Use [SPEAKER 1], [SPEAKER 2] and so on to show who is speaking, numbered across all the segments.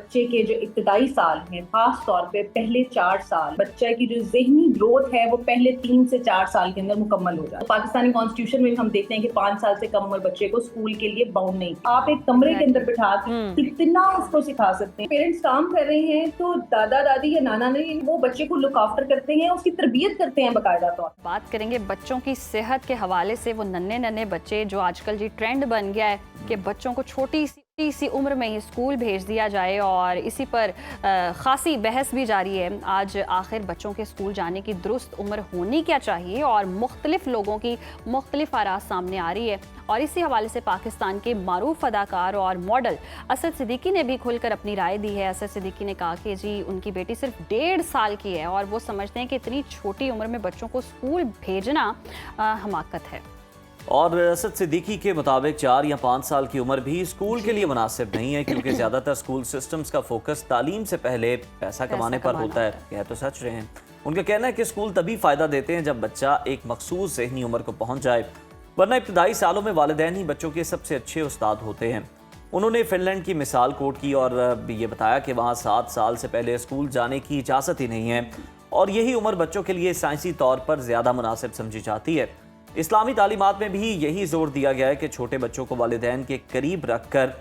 [SPEAKER 1] बच्चे के जो इब्तदाई साल हैं, खास तौर पे पहले 4 साल, बच्चे की जो ज़हनी ग्रोथ है वो पहले 3 से 4 साल के अंदर मुकम्मल हो जाए। तो पाकिस्तानी कॉन्स्टिट्यूशन में हम देखते हैं कि 5 साल से कम उम्र बच्चे को स्कूल के लिए बाउंड नहीं। आप एक कमरे के अंदर बिठा के कितना उसको सिखा सकते हैं। पेरेंट्स काम कर रहे हैं तो दादा दादी या नाना नानी वो बच्चे को लुक आफ्टर करते हैं, उसकी तरबियत करते हैं बाकायदा तौर।
[SPEAKER 2] बात करेंगे बच्चों की सेहत के हवाले से। वो नन्हे नन्हे बच्चे जो आजकल जी ट्रेंड बन गया है कि बच्चों को छोटी सी उम्र में ही स्कूल भेज दिया जाए और इसी पर खासी बहस भी जारी है। आज आखिर बच्चों के स्कूल जाने की दुरुस्त उम्र होनी क्या चाहिए और मुख्तलिफ लोगों की मुख्तलिफ आराज़ सामने आ रही है। और इसी हवाले से पाकिस्तान के मारूफ अदाकार और मॉडल असद सिद्दीकी ने भी खुलकर अपनी राय दी है। असद सिद्दीकी ने कहा कि जी उनकी बेटी सिर्फ 1.5 साल की है और वो समझते हैं कि इतनी छोटी उम्र में बच्चों को स्कूल भेजना हमाकत है।
[SPEAKER 3] और असद सिद्दीकी के मुताबिक 4 या 5 साल की उम्र भी स्कूल के लिए मुनासिब नहीं है, क्योंकि ज़्यादातर स्कूल सिस्टम्स का फोकस तालीम से पहले पैसा कमाने पर होता है। कह तो सच रहे हैं। उनका कहना है कि स्कूल तभी फ़ायदा देते हैं जब बच्चा एक मखसूस ज़हनी उम्र को पहुँच जाए, वरना इब्तदाई सालों में वालिदैन ही बच्चों के सबसे अच्छे उस्ताद होते हैं। उन्होंने फिनलैंड की मिसाल कोट की और ये बताया कि वहाँ 7 साल से पहले स्कूल जाने की इजाज़त ही नहीं है और यही उम्र बच्चों के लिए साइंसी तौर पर ज़्यादा मुनासिब समझी जाती है। इस्लामी तालीमात में भी यही जोर दिया गया है कि छोटे बच्चों को वालिदैन के करीब रखकर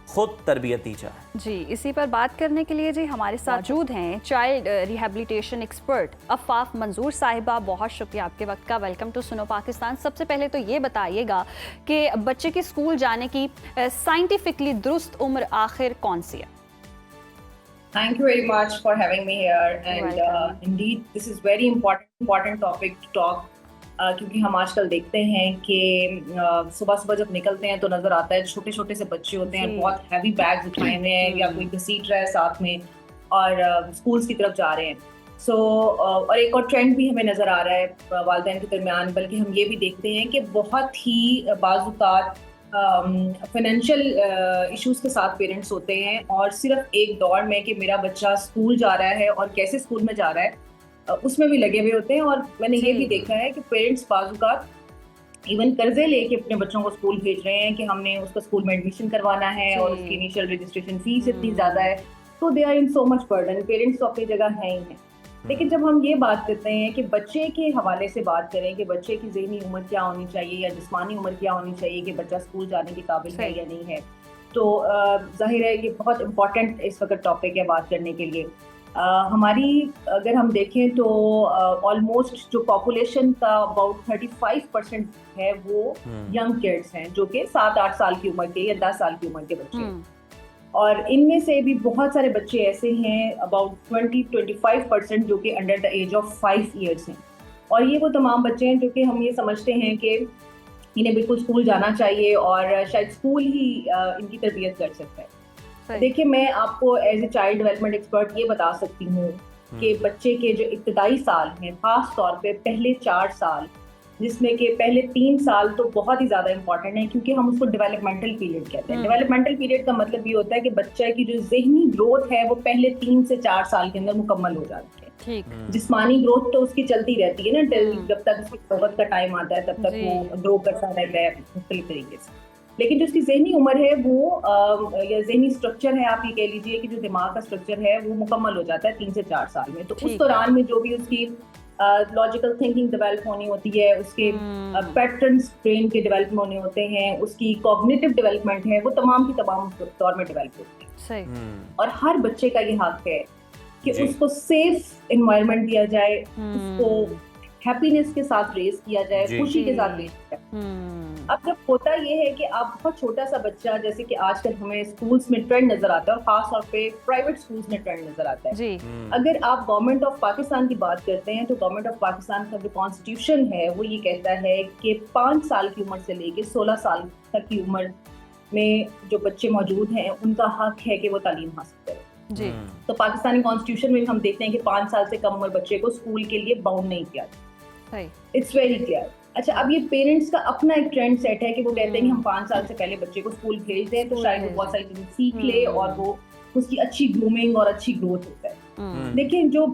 [SPEAKER 3] खुद तरबियत दी जाए।
[SPEAKER 2] जी, इसी पर बात करने के लिए जी हमारे साथ मौजूद हैं चाइल्ड रिहेबिलिटेशन एक्सपर्ट अफ़ाफ मंजूर साहिबा। बहुत शुक्रिया आपके वक्त का। वेलकम टू सुनो पाकिस्तान। सबसे पहले तो ये बताइएगा कि बच्चे के स्कूल जाने की साइंटिफिकली दुरुस्त उम्र आखिर कौन सी है?
[SPEAKER 1] Thank you very much for having me here and indeed this is very important topic to talk क्योंकि हम आजकल देखते हैं कि सुबह सुबह जब निकलते हैं तो नज़र आता है छोटे छोटे से बच्चे होते हैं, बहुत हैवी बैग्स उठाए हुए हैं या कोई घसीट रहा है साथ में और स्कूल्स की तरफ जा रहे हैं। और एक और ट्रेंड भी हमें नज़र आ रहा है वालिदैन के दरमियान, बल्कि हम ये भी देखते हैं कि बहुत ही बाज़ फाइनेंशियल इश्यूज के साथ पेरेंट्स होते हैं और सिर्फ एक दौड़ में कि मेरा बच्चा स्कूल जा रहा है और कैसे स्कूल में जा रहा है उसमें भी लगे हुए होते हैं। और मैंने ये भी देखा है कि पेरेंट्स बाज़ इवन कर्जे लेके अपने बच्चों को स्कूल भेज रहे हैं कि हमने उसका स्कूल में एडमिशन करवाना है और उसकी इनिशियल रजिस्ट्रेशन फीस इतनी ज़्यादा है, तो they are in so much burden. Parents तो अपनी जगह हैं ही हैं, लेकिन जब हम ये बात करते हैं कि बच्चे के हवाले से बात करें कि बच्चे की ज़हनी उम्र क्या होनी चाहिए या जिस्मानी उम्र क्या होनी चाहिए कि बच्चा स्कूल जाने के काबिल है या नहीं है, तो जाहिर है ये बहुत इम्पॉर्टेंट इस वक्त टॉपिक है बात करने के लिए। हमारी अगर हम देखें तो ऑलमोस्ट जो पॉपुलेशन का अबाउट 35% है वो यंग किड्स हैं, जो कि 7-8 साल की उम्र के या 10 साल की उम्र के बच्चे हैं। और इनमें से भी बहुत सारे बच्चे ऐसे हैं अबाउट 20-25% जो कि under the age of 5 years हैं। और ये वो तमाम बच्चे हैं जो कि हम ये समझते हैं कि इन्हें बिल्कुल स्कूल जाना चाहिए और शायद स्कूल ही इनकी तरबियत कर सकता है। देखिए, मैं आपको as a child development expert ये बता सकती हूँ कि बच्चे के जो इब्तदाई साल हैं, खास तौर पे पहले 4 साल, जिसमें कि पहले 3 साल तो बहुत ही ज़्यादा इंपॉर्टेंट है क्योंकि हम उसको डेवलपमेंटल पीरियड कहते हैं। डेवलपमेंटल पीरियड का मतलब ये होता है कि बच्चे की जो ज़हनी ग्रोथ है वो पहले 3 से 4 साल के अंदर मुकम्मल हो जाती है। ठीक। जिस्मानी ग्रोथ तो उसकी चलती रहती है ना, जब तक उसकी वक्त का टाइम आता है तब तक वो ग्रो करता रहता है मुख्तलिफ तरीके से। लेकिन जो उसकी ज़हनी उम्र है वो या ज़हनी स्ट्रक्चर है, आप ये कह लीजिए कि जो दिमाग का स्ट्रक्चर है वो मुकम्मल हो जाता है 3 से 4 साल में। तो उस दौरान में जो भी उसकी लॉजिकल थिंकिंग डेवलप होनी होती है, उसके पैटर्न्स ब्रेन के डेवलप होने होते हैं, उसकी कॉग्निटिव डेवलपमेंट है, वो तमाम की तमाम दौर में डेवलप होती है। सही। और हर बच्चे का ये हक है कि उसको सेफ एनवायरनमेंट दिया जाए, उसको हैप्पीनेस के साथ रेस किया जाए, खुशी के साथ रेस किया जाए। अब जब होता ये है कि आप बहुत छोटा सा बच्चा, जैसे कि आजकल हमें स्कूल्स में ट्रेंड नजर आता है और खास तौर पे प्राइवेट स्कूल्स में ट्रेंड नजर आता है जी। अगर आप गवर्नमेंट ऑफ पाकिस्तान की बात करते हैं तो गवर्नमेंट ऑफ पाकिस्तान का जो कॉन्स्टिट्यूशन है वो ये कहता है कि 5 साल की उम्र से लेके 16 साल तक की उम्र में जो बच्चे मौजूद हैं उनका हक है कि वो तालीम हासिल करें जी। तो पाकिस्तानी कॉन्स्टिट्यूशन में हम देखते हैं कि 5 साल से कम उम्र बच्चे को स्कूल के लिए बाउंड नहीं किया। It's very clear. अच्छा, अब ये पेरेंट्स का अपना एक ट्रेंड सेट है कि वो कहते हैं कि हम 5 साल से पहले बच्चे को स्कूल भेज दें तो शायद वो बहुत सारी चीजें सीख ले और वो उसकी अच्छी ग्रूमिंग और अच्छी ग्रोथ होता है। लेकिन जो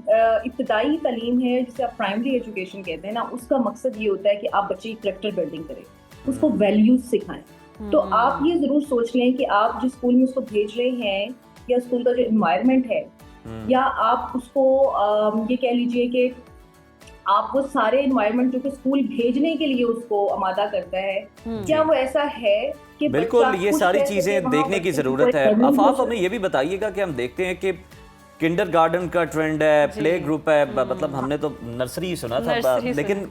[SPEAKER 1] इब्तदाई तालीम है जिसे आप प्राइमरी एजुकेशन कहते हैं ना, उसका मकसद ये होता है कि आप बच्चे की कैरेक्टर बिल्डिंग करें, उसको वैल्यूज सिखाएं। तो आप ये जरूर सोच लें कि आप जिस स्कूल में उसको भेज रहे हैं या स्कूल का जो एनवायरनमेंट है, या आप उसको ये कह लीजिए कि आप वो सारे एनवायरनमेंट जो कि स्कूल भेजने के लिए उसको आमादा करता है, क्या वो ऐसा है कि
[SPEAKER 3] बिल्कुल ये सारी चीजें देखने की जरूरत है। आफाफ, हमें ये भी बताइएगा कि हम देखते हैं कि किंडरगार्टन का ट्रेंड है, प्ले ग्रुप है, मतलब हमने तो नर्सरी सुना था, लेकिन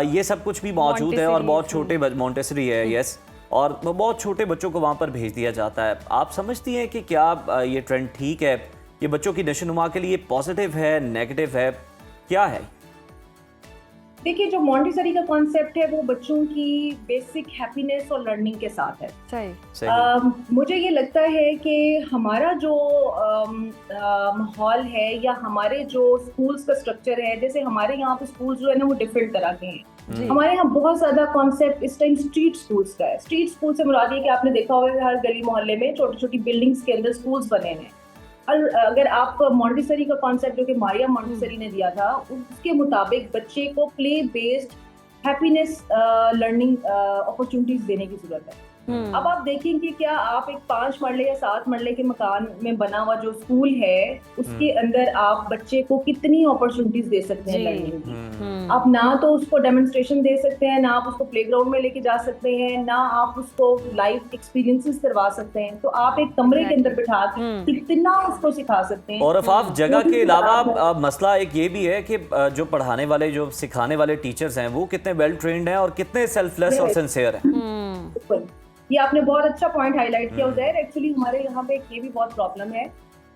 [SPEAKER 3] ये सब कुछ भी मौजूद है और बहुत छोटे मॉन्टेसरी है, यस, और बहुत छोटे बच्चों को वहाँ पर भेज दिया जाता है। आप समझती हैं कि क्या ये ट्रेंड ठीक है, ये बच्चों की नशोनुमा के लिए पॉजिटिव है, नेगेटिव है, क्या है?
[SPEAKER 1] देखिए, जो मॉन्टेसरी का कॉन्सेप्ट है वो बच्चों की बेसिक हैप्पीनेस और लर्निंग के साथ है।
[SPEAKER 2] सही।
[SPEAKER 1] मुझे ये लगता है कि हमारा जो माहौल है या हमारे जो स्कूल्स का स्ट्रक्चर है, जैसे हमारे यहाँ पे स्कूल्स जो है ना वो डिफरेंट तरह के हैं। हमारे यहाँ बहुत ज्यादा कॉन्सेप्ट इस टाइम स्ट्रीट स्कूल्स का है। स्ट्रीट स्कूल से मुराद ये कि आपने देखा होगा हर गली मोहल्ले में छोटी छोटी बिल्डिंग्स के अंदर स्कूल्स बने हैं। और अगर आप मॉन्टेसरी का कॉन्सेप्ट जो कि मारिया मॉन्टेसरी ने दिया था, उसके मुताबिक बच्चे को play based happiness learning opportunities देने की जरूरत है। अब आप देखेंगे क्या आप एक 5 मरले या 7 मरले के मकान में बना हुआ जो स्कूल है उसके अंदर आप बच्चे को कितनी अपॉर्चुनिटीज दे सकते हैं लर्निंग की। आप ना तो उसको डेमोन्स्ट्रेशन दे सकते हैं, ना आप उसको प्लेग्राउंड में लेके जा सकते हैं, ना आप उसको लाइव एक्सपीरियंसेस करवा सकते हैं। तो आप एक कमरे के अंदर बिठा के कितना उसको सिखा सकते हैं।
[SPEAKER 3] और अफाफ, जगह के अलावा मसला एक ये भी है कि जो पढ़ाने वाले, जो सिखाने वाले टीचर्स हैं वो कितने वेल ट्रेन्ड हैं और कितने सेल्फलेस और सिंसियर हैं।
[SPEAKER 1] ये आपने बहुत अच्छा पॉइंट हाईलाइट किया उज़ैर। एक्चुअली हमारे यहाँ पे ये भी बहुत प्रॉब्लम है।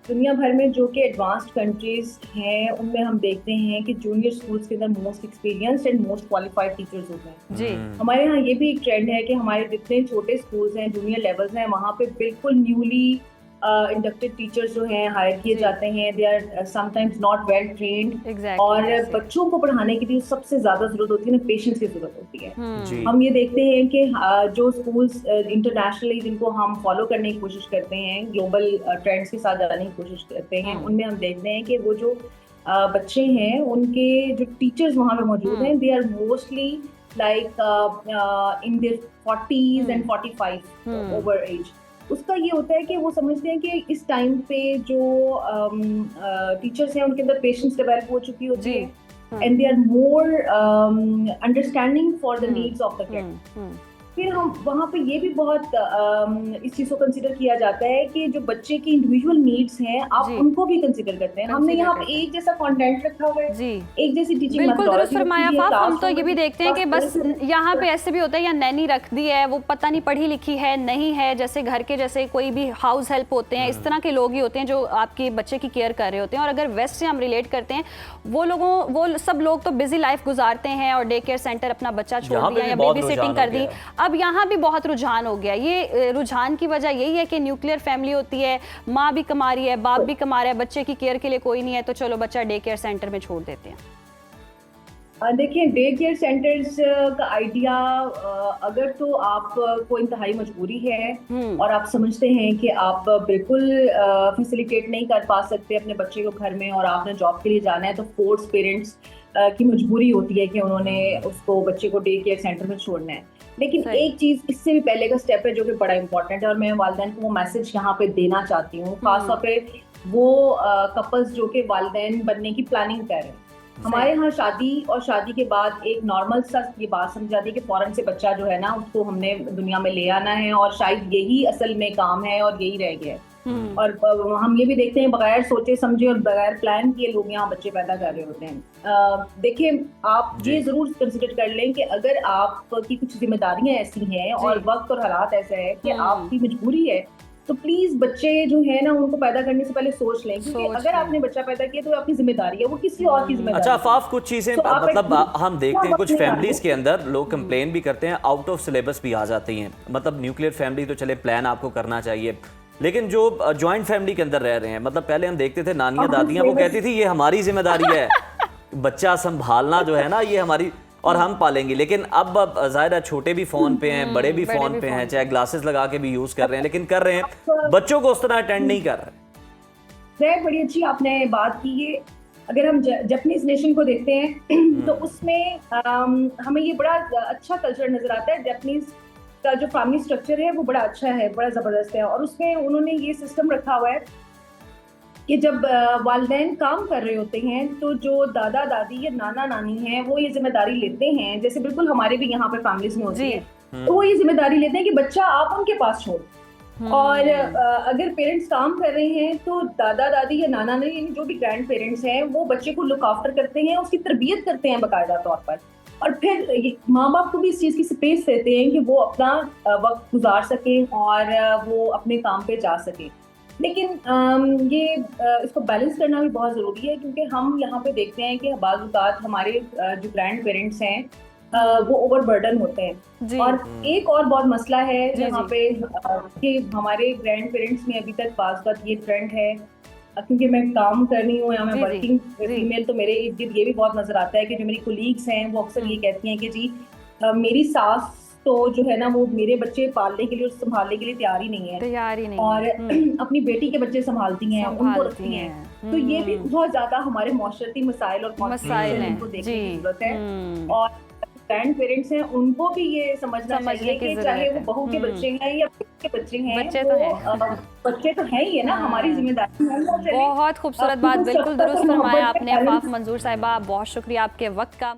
[SPEAKER 1] दुनिया भर में जो कि एडवांस्ड कंट्रीज हैं उनमें हम देखते हैं कि जूनियर स्कूल्स के अंदर most experienced and most qualified teachers होते हैं। जी। हमारे यहाँ ये भी एक ट्रेंड है कि हमारे जितने छोटे स्कूल्स हैं, जूनियर लेवल्स हैं, वहाँ पे बिल्कुल न्यूली इंडक्टेड टीचर्स जो हैं हायर किए जाते हैं। They are sometimes not well trained और बच्चों को पढ़ाने के लिए सबसे ज्यादा जरूरत होती है ना, पेशेंस की जरूरत होती है। हम ये देखते हैं कि जो स्कूल्स इंटरनेशनली जिनको हम फॉलो करने की कोशिश करते हैं, ग्लोबल ट्रेंड्स के साथ जाने की कोशिश करते हैं, उनमें हम देखते हैं कि वो जो बच्चे हैं उनके जो टीचर्स वहाँ पे मौजूद हैं, they are mostly like in their 40s and 45 over age. उसका ये होता है कि वो समझते हैं कि इस टाइम पे जो टीचर्स हैं उनके अंदर पेशेंस डेवलप हो चुकी होती है and they are more understanding for the needs of the kid. फिर हम वहाँ पे ये भी बहुत इस चीज़ को कंसिडर किया जाता है कि जो बच्चे की इंडिविजुअल नीड्स हैं आप उनको भी कंसिडर करते हैं। हमने यहाँ पे एक जैसा कंटेंट रखा हुआ है, एक जैसी टीचिंग।
[SPEAKER 2] बिल्कुल दुरुस्त फरमाया आफाफ। हम तो ये भी देखते हैं कि बस यहाँ पे ऐसे भी होता है या नैनी रख दी है, वो पता नहीं पढ़ी लिखी है नहीं है, जैसे घर के जैसे कोई भी हाउस हेल्प होते हैं, इस तरह के लोग ही होते हैं जो आपके बच्चे की केयर कर रहे होते हैं। और अगर वेस्ट से हम रिलेट करते हैं, वो सब लोग तो बिजी लाइफ गुजारते हैं और डे केयर सेंटर अपना बच्चा छोड़ दिया या बेबी सिटिंग कर दी। अब यहाँ भी बहुत रुझान हो गया। ये रुझान की वजह यही है कि न्यूक्लियर फैमिली होती है, माँ भी कमा रही है, बाप भी कमा रहा है, बच्चे की केयर के लिए कोई नहीं है, तो चलो बच्चा डे केयर सेंटर में छोड़ देते हैं।
[SPEAKER 1] देखिए, डे केयर सेंटर्स का आइडिया अगर तो आपको इंतहाई मजबूरी है और आप समझते हैं कि आप बिल्कुल फैसिलिटेट नहीं कर पा सकते अपने बच्चे को घर में और आपने जॉब के लिए जाना है, तो फोर्स पेरेंट्स की मजबूरी होती है कि उन्होंने उसको बच्चे को डे केयर सेंटर में छोड़ना है। लेकिन एक चीज इससे भी पहले का स्टेप है जो कि बड़ा इंपॉर्टेंट है और मैं वालिदैन को वो मैसेज यहाँ पे देना चाहती हूँ, खासतौर पे वो कपल्स जो कि वालिदैन बनने की प्लानिंग कर रहे हैं। हमारे यहाँ शादी और शादी के बाद एक नॉर्मल सा ये बात समझ जाती है कि फौरन से बच्चा जो है ना उसको हमने दुनिया में ले आना है और शायद यही असल में काम है और यही रह गया है। और हम ये भी देखते हैं बगैर सोचे समझे और बगैर प्लान किए लोग यहाँ बच्चे पैदा कर रहे होते हैं। देखिए, आप ये जरूर कंसिडर कर लें कि अगर आपकी कुछ जिम्मेदारियां ऐसी हैं और वक्त और हालात ऐसा है कि आपकी मजबूरी है, तो प्लीज बच्चे जो है ना उनको पैदा करने से पहले सोच लें, क्योंकि अगर आपने बच्चा पैदा किया तो आपकी जिम्मेदारी है, वो किसी और की जिम्मेदारी।
[SPEAKER 3] अच्छा आफाफ, कुछ चीजें मतलब हम देखते हैं कुछ फैमिलीज के अंदर लोग कंप्लेन भी करते हैं, आउट ऑफ सिलेबस भी आ जाती हैं। मतलब न्यूक्लियर फैमिली तो चले प्लान आपको करना चाहिए, लेकिन जो जॉइंट फैमिली के अंदर रह रहे हैं, मतलब पहले हम देखते थे नानियां दादियां वो कहती थी ये हमारी जिम्मेदारी है, बच्चा संभालना जो है ना ये हमारी और हम पालेंगे। लेकिन अब जाहिर है छोटे भी फोन पे हैं, बड़े भी फोन पे हैं, चाहे ग्लासेस लगा के भी यूज कर रहे हैं, लेकिन कर रहे हैं, बच्चों को उस तरह अटेंड नहीं कर रहे।
[SPEAKER 1] बड़ी अच्छी आपने बात की है। अगर हम जापानीज नेशन को देखते हैं तो उसमें हमें ये बड़ा अच्छा कल्चर नजर आता है। जापानीज का जो फैमिली स्ट्रक्चर है वो बड़ा अच्छा है, बड़ा जबरदस्त है और उसमें उन्होंने ये सिस्टम रखा हुआ है कि जब वालिदैन काम कर रहे होते हैं तो जो दादा दादी या नाना नानी हैं वो ये जिम्मेदारी लेते हैं, जैसे बिल्कुल हमारे भी यहाँ पे फैमिलीज में होती है, तो वो ये जिम्मेदारी लेते हैं कि बच्चा आप उनके पास छोड़। और अगर पेरेंट्स काम कर रहे हैं तो दादा दादी या नाना नानी जो भी ग्रैंड पेरेंट्स हैं वो बच्चे को लुक आफ्टर करते हैं, उसकी तरबियत करते हैं बाकायदा तौर पर, और फिर माँ बाप को भी इस चीज़ की स्पेस देते हैं कि वो अपना वक्त गुजार सकें और वो अपने काम पे जा सकें। लेकिन इसको बैलेंस करना भी बहुत ज़रूरी है, क्योंकि हम यहाँ पे देखते हैं कि बाज़ औक़ात हमारे जो ग्रैंड पेरेंट्स हैं वो ओवरबर्डन होते हैं। और एक और बहुत मसला है यहाँ पे कि हमारे ग्रैंड पेरेंट्स में अभी तक बाज़ औक़ात ये ट्रेंड है, क्योंकि मैं काम कर रही हूँ या मैं वर्किंग फीमेल, तो मेरे इर्द गिर्द ये भी बहुत नज़र आता है कि जो मेरी कोलीग्स हैं वो अक्सर ये कहती हैं कि जी मेरी सास तो जो है ना वो मेरे बच्चे पालने के लिए और संभालने के लिए तैयार ही नहीं है, और अपनी बेटी के बच्चे संभालती हैं, उनको रखती हैं। तो ये भी बहुत ज्यादा हमारे माशरती मसाइल और मसाइल हैं, उनको देखने की जरूरत है। और ग्रैंड पेरेंट्स हैं उनको भी ये समझना चाहिए कि चाहे वो बहू के बच्चे हैं या के बच्चे हैं, बच्चे तो हैं ही है ना, हमारी जिम्मेदारी है।
[SPEAKER 2] बहुत खूबसूरत बात, बिल्कुल दुरुस्त फरमाया आपने आफाफ मंजूर साहिबा, बहुत शुक्रिया आपके वक्त का।